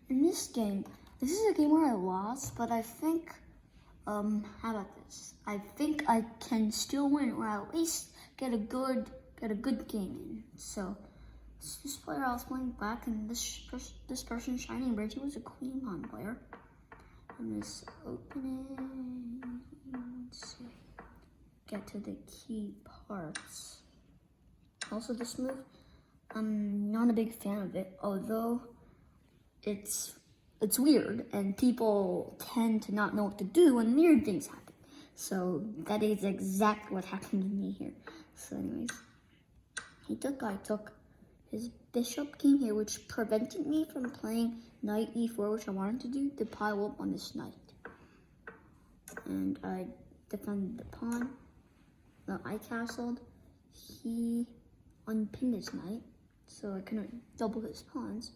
in this game, this is a game where I lost, but I think, how about this? I think I can still win, or at least get a good game in. So, this player I was playing back, and this person, Shining Bridge, he was a Queen Pawn player. I'm just opening. Let's see. Get to the key parts. Also, this move, I'm not a big fan of it, although it's weird, and people tend to not know what to do when weird things happen. So that is exactly what happened to me here. So anyways, I took. His bishop came here, which prevented me from playing knight e4, which I wanted to do, to pile up on this knight. And I defended the pawn. Well, I castled. He unpinned his knight, so I couldn't double his pawns.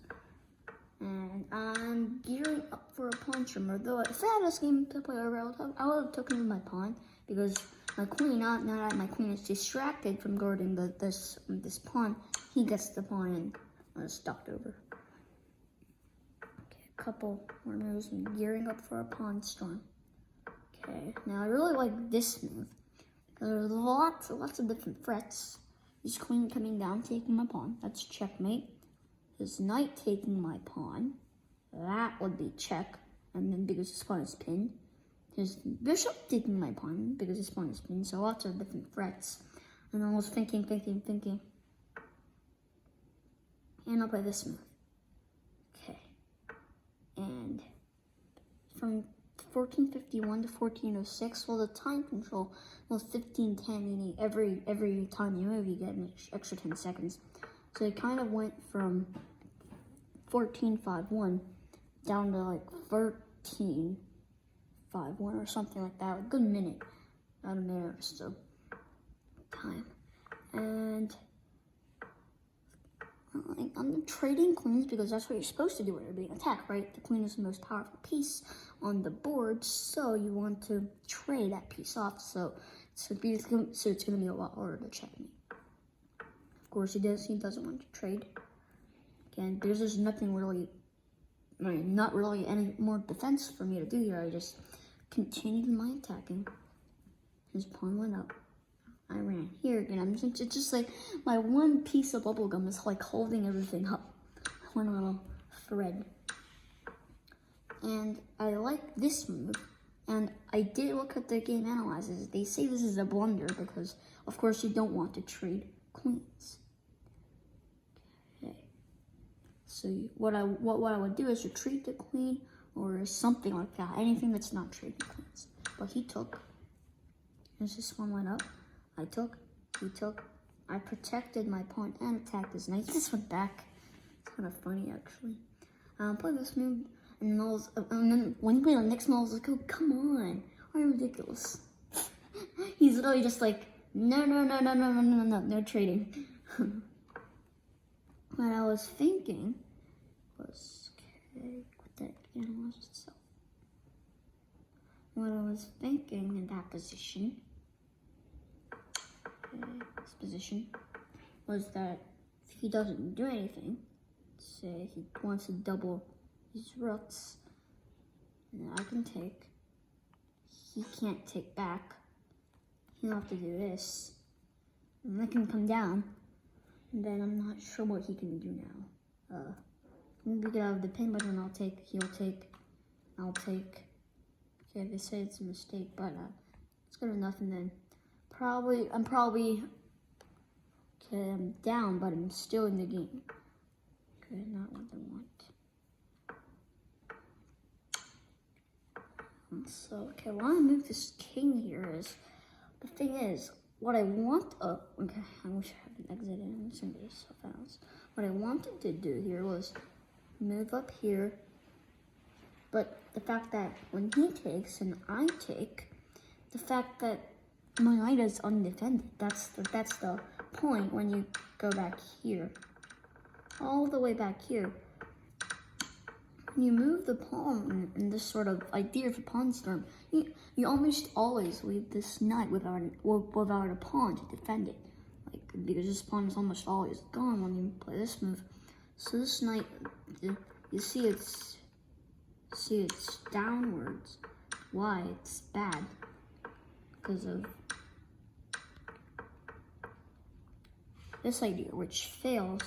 And I'm gearing up for a pawn trimmer. Though if I had this game to play over, I would have taken my pawn, because my queen, now that my queen is distracted from guarding this pawn, he gets the pawn and I was knocked over. Okay, a couple more moves. I'm gearing up for a pawn storm. Okay, now I really like this move. There's lots of different threats. His queen coming down, taking my pawn. That's checkmate. His knight taking my pawn. That would be check. And then because his pawn is pinned. His bishop taking my pawn because his pawn is pinned. So lots of different threats. And I was thinking. And I'll play this move. Okay. And from 1451 to 1406, well, the time control was 1510, meaning every time you move, you get an extra 10 seconds. So it kind of went from 1451 down to like 1351 or something like that, a good minute out of there, so time. And I'm trading queens because that's what you're supposed to do when you're being attacked, right? The queen is the most powerful piece on the board, so you want to trade that piece off. So it's gonna be a lot harder to check me. Of course, he doesn't want to trade. Again, there's just nothing really, not really any more defense for me to do here. I just continued my attacking. His pawn went up. I ran here again. It's just like my one piece of bubblegum is like holding everything up. One little thread. And I like this move. And I did look at the game analyzers. They say this is a blunder because, of course, you don't want to trade queens. Okay. So what I would do is retreat the queen or something like that. Anything that's not trading queens. But he took. As this one went up. I took, he took, I protected my pawn and attacked his knight. He just went back. It's kind of funny, actually. Play this move, and then when he played the next move, I was like, oh, come on. Are you ridiculous? He's literally just like, no trading. What I was thinking was, okay, put that analyze itself. What I was thinking in that position, this position, was that if he doesn't do anything, say he wants to double his rooks, then I can take. He can't take back. He'll have to do this. And I can come down. And then I'm not sure what he can do now. Maybe get out of the pin, but then I'll take. Okay, they say it's a mistake, but it's good enough. And then I'm probably okay. I'm down, but I'm still in the game. Okay, not what I want. So okay, why I move this king here is the thing is what I want. Okay, I wish I hadn't exited. I'm just gonna do something else. What I wanted to do here was move up here, but the fact that when he takes and I take, the fact that my knight is undefended. That's the point when you go back here, all the way back here. When you move the pawn in this sort of idea of a pawn storm, you almost always leave this knight without a pawn to defend it, like because this pawn is almost always gone when you play this move. So this knight, you see, it's See, it's downwards. Why? It's bad. Because of this idea, which fails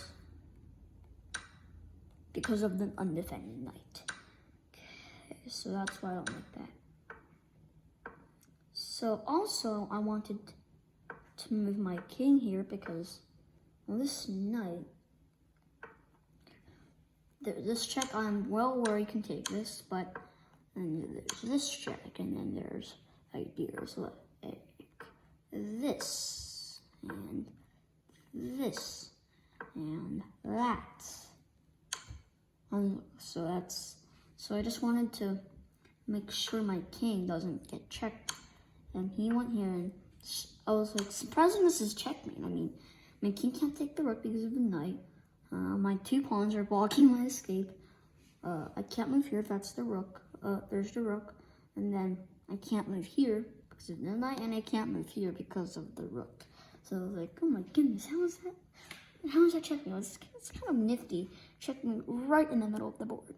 because of the undefended knight. Okay, so that's why I don't like that. So also, I wanted to move my king here because this knight, this check, I'm well aware you can take this, but and there's this check, and then there's ideas like this, and this, and that. So I just wanted to make sure my king doesn't get checked. And he went here, and I was like, surprising this is checkmate. I mean, my king can't take the rook because of the knight. My 2 pawns are blocking my escape. I can't move here if that's the rook. There's the rook. And then I can't move here because of the knight, and I can't move here because of the rook. So I was like, oh my goodness, how is that checkmate? It's kind of nifty. Checkmate right in the middle of the board.